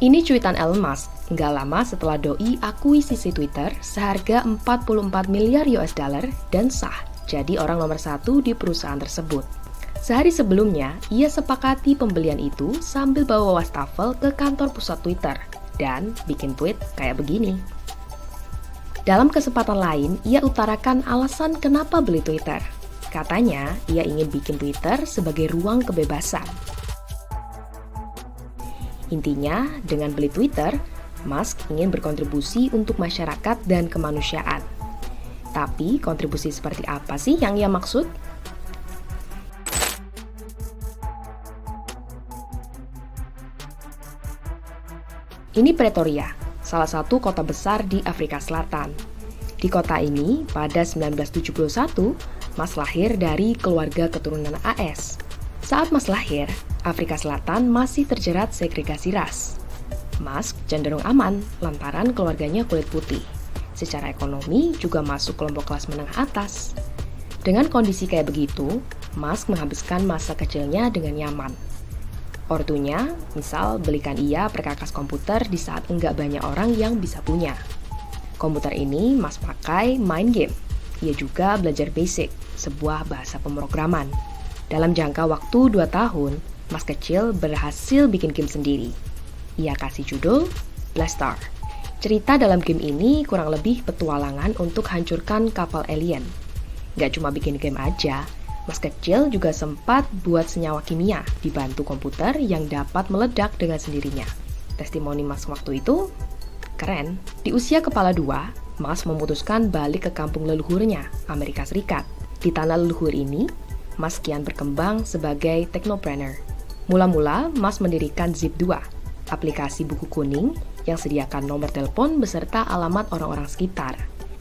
Ini cuitan Elon Musk, nggak lama setelah doi akuisisi Twitter seharga 44 miliar US dollar dan sah jadi orang nomor 1 di perusahaan tersebut. Sehari sebelumnya, ia sepakati pembelian itu sambil bawa wastafel ke kantor pusat Twitter dan bikin tweet kayak begini. Dalam kesempatan lain, ia utarakan alasan kenapa beli Twitter. Katanya, ia ingin bikin Twitter sebagai ruang kebebasan. Intinya, dengan beli Twitter, Musk ingin berkontribusi untuk masyarakat dan kemanusiaan. Tapi, kontribusi seperti apa sih yang ia maksud? Ini Pretoria, salah satu kota besar di Afrika Selatan. Di kota ini, pada 1971, Musk lahir dari keluarga keturunan AS. Saat Musk lahir, Afrika Selatan masih terjerat segregasi ras. Musk cenderung aman lantaran keluarganya kulit putih. Secara ekonomi juga masuk kelompok kelas menengah atas. Dengan kondisi kayak begitu, Musk menghabiskan masa kecilnya dengan nyaman. Ortunya, misal belikan ia perkakas komputer di saat enggak banyak orang yang bisa punya. Komputer ini Musk pakai main game. Ia juga belajar BASIC, sebuah bahasa pemrograman. Dalam jangka waktu 2 tahun, Musk kecil berhasil bikin game sendiri. Ia kasih judul Blastar. Cerita dalam game ini kurang lebih petualangan untuk hancurkan kapal alien. Gak cuma bikin game aja, Musk kecil juga sempat buat senyawa kimia dibantu komputer yang dapat meledak dengan sendirinya. Testimoni Musk waktu itu keren. Di usia kepala 2, Musk memutuskan balik ke kampung leluhurnya, Amerika Serikat. Di tanah leluhur ini, Musk kian berkembang sebagai technopreneur. Mula-mula, Musk mendirikan Zip2, aplikasi buku kuning yang sediakan nomor telepon beserta alamat orang-orang sekitar.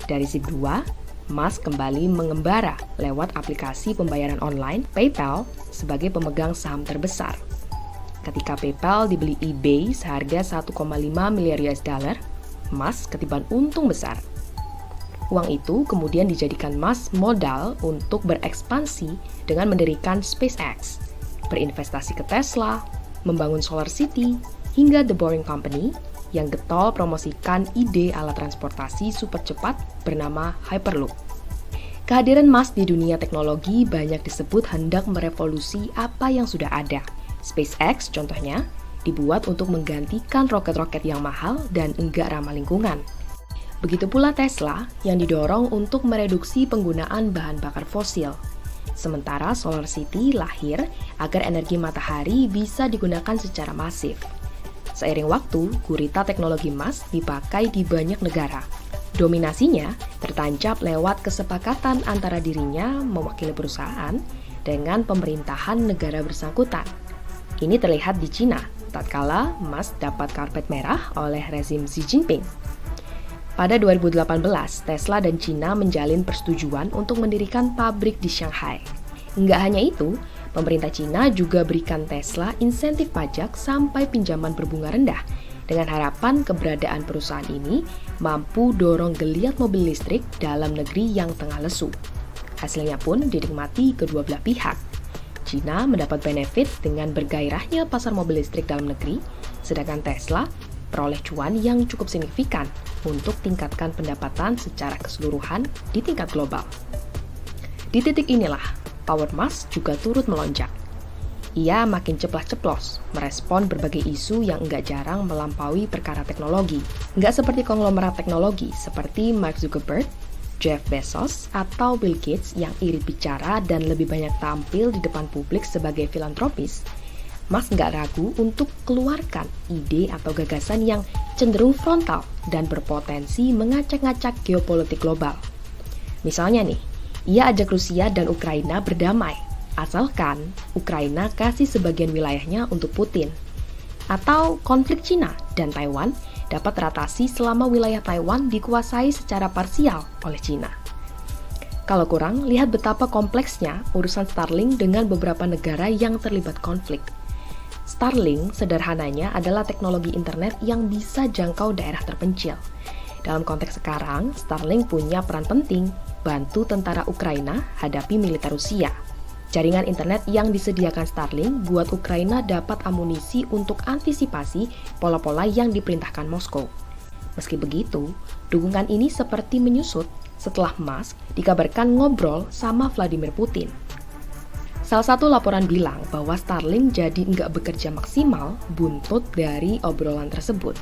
Dari Zip2, Musk kembali mengembara lewat aplikasi pembayaran online PayPal sebagai pemegang saham terbesar. Ketika PayPal dibeli eBay seharga 1,5 miliar US dollar, Musk ketiban untung besar. Uang itu kemudian dijadikan Musk modal untuk berekspansi dengan mendirikan SpaceX, berinvestasi ke Tesla, membangun Solar City, hingga The Boring Company yang getol promosikan ide alat transportasi super cepat bernama Hyperloop. Kehadiran Musk di dunia teknologi banyak disebut hendak merevolusi apa yang sudah ada. SpaceX contohnya dibuat untuk menggantikan roket-roket yang mahal dan enggak ramah lingkungan. Begitu pula Tesla yang didorong untuk mereduksi penggunaan bahan bakar fosil. Sementara Solar City lahir agar energi matahari bisa digunakan secara masif. Seiring waktu, gurita teknologi Musk dipakai di banyak negara. Dominasinya tertancap lewat kesepakatan antara dirinya mewakili perusahaan dengan pemerintahan negara bersangkutan. Ini terlihat di Cina, tatkala Musk dapat karpet merah oleh rezim Xi Jinping. Pada 2018, Tesla dan Cina menjalin persetujuan untuk mendirikan pabrik di Shanghai. Nggak hanya itu, pemerintah Cina juga berikan Tesla insentif pajak sampai pinjaman berbunga rendah, dengan harapan keberadaan perusahaan ini mampu dorong geliat mobil listrik dalam negeri yang tengah lesu. Hasilnya pun dinikmati kedua belah pihak. Cina mendapat benefit dengan bergairahnya pasar mobil listrik dalam negeri, sedangkan Tesla peroleh cuan yang cukup signifikan untuk tingkatkan pendapatan secara keseluruhan di tingkat global. Di titik inilah, power Musk juga turut melonjak. Ia makin ceplas-ceplos merespon berbagai isu yang enggak jarang melampaui perkara teknologi. Enggak seperti konglomerat teknologi seperti Mark Zuckerberg, Jeff Bezos, atau Bill Gates yang irit bicara dan lebih banyak tampil di depan publik sebagai filantropis. Musk nggak ragu untuk keluarkan ide atau gagasan yang cenderung frontal dan berpotensi ngacak-ngacak geopolitik global. Misalnya nih, ia ajak Rusia dan Ukraina berdamai, asalkan Ukraina kasih sebagian wilayahnya untuk Putin. Atau konflik Cina dan Taiwan dapat teratasi selama wilayah Taiwan dikuasai secara parsial oleh Cina. Kalau kurang, lihat betapa kompleksnya urusan Starlink dengan beberapa negara yang terlibat konflik. Starlink sederhananya adalah teknologi internet yang bisa jangkau daerah terpencil. Dalam konteks sekarang, Starlink punya peran penting bantu tentara Ukraina hadapi militer Rusia. Jaringan internet yang disediakan Starlink buat Ukraina dapat amunisi untuk antisipasi pola-pola yang diperintahkan Moskow. Meski begitu, dukungan ini seperti menyusut setelah Musk dikabarkan ngobrol sama Vladimir Putin. Salah satu laporan bilang bahwa Starlink jadi nggak bekerja maksimal buntut dari obrolan tersebut.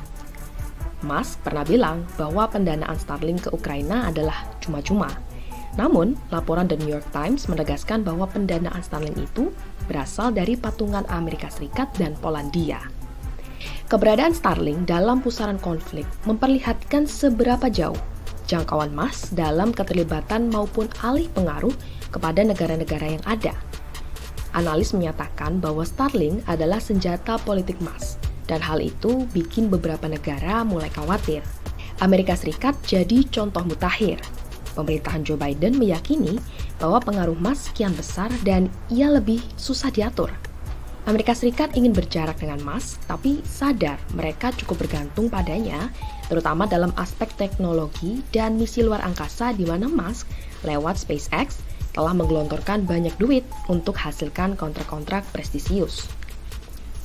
Musk pernah bilang bahwa pendanaan Starlink ke Ukraina adalah cuma-cuma. Namun, laporan The New York Times menegaskan bahwa pendanaan Starlink itu berasal dari patungan Amerika Serikat dan Polandia. Keberadaan Starlink dalam pusaran konflik memperlihatkan seberapa jauh jangkauan Musk dalam keterlibatan maupun alih pengaruh kepada negara-negara yang ada. Analis menyatakan bahwa Starlink adalah senjata politik Musk, dan hal itu bikin beberapa negara mulai khawatir. Amerika Serikat jadi contoh mutakhir. Pemerintahan Joe Biden meyakini bahwa pengaruh Musk kian besar dan ia lebih susah diatur. Amerika Serikat ingin berjarak dengan Musk, tapi sadar mereka cukup bergantung padanya, terutama dalam aspek teknologi dan misi luar angkasa di mana Musk lewat SpaceX telah menggelontorkan banyak duit untuk hasilkan kontrak-kontrak prestisius.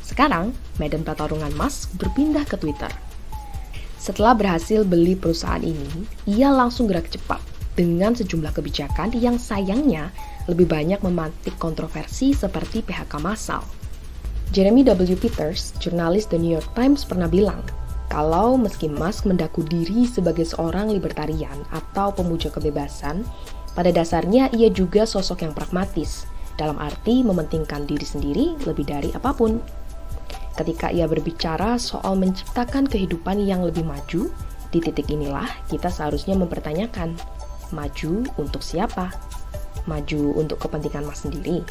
Sekarang, medan pertarungan Musk berpindah ke Twitter. Setelah berhasil beli perusahaan ini, ia langsung gerak cepat dengan sejumlah kebijakan yang sayangnya lebih banyak memantik kontroversi seperti PHK massal. Jeremy W. Peters, jurnalis The New York Times pernah bilang, kalau meski Musk mendaku diri sebagai seorang libertarian atau pemuja kebebasan, pada dasarnya ia juga sosok yang pragmatis, dalam arti mementingkan diri sendiri lebih dari apapun. Ketika ia berbicara soal menciptakan kehidupan yang lebih maju, di titik inilah kita seharusnya mempertanyakan, maju untuk siapa? Maju untuk kepentingan Mas sendiri?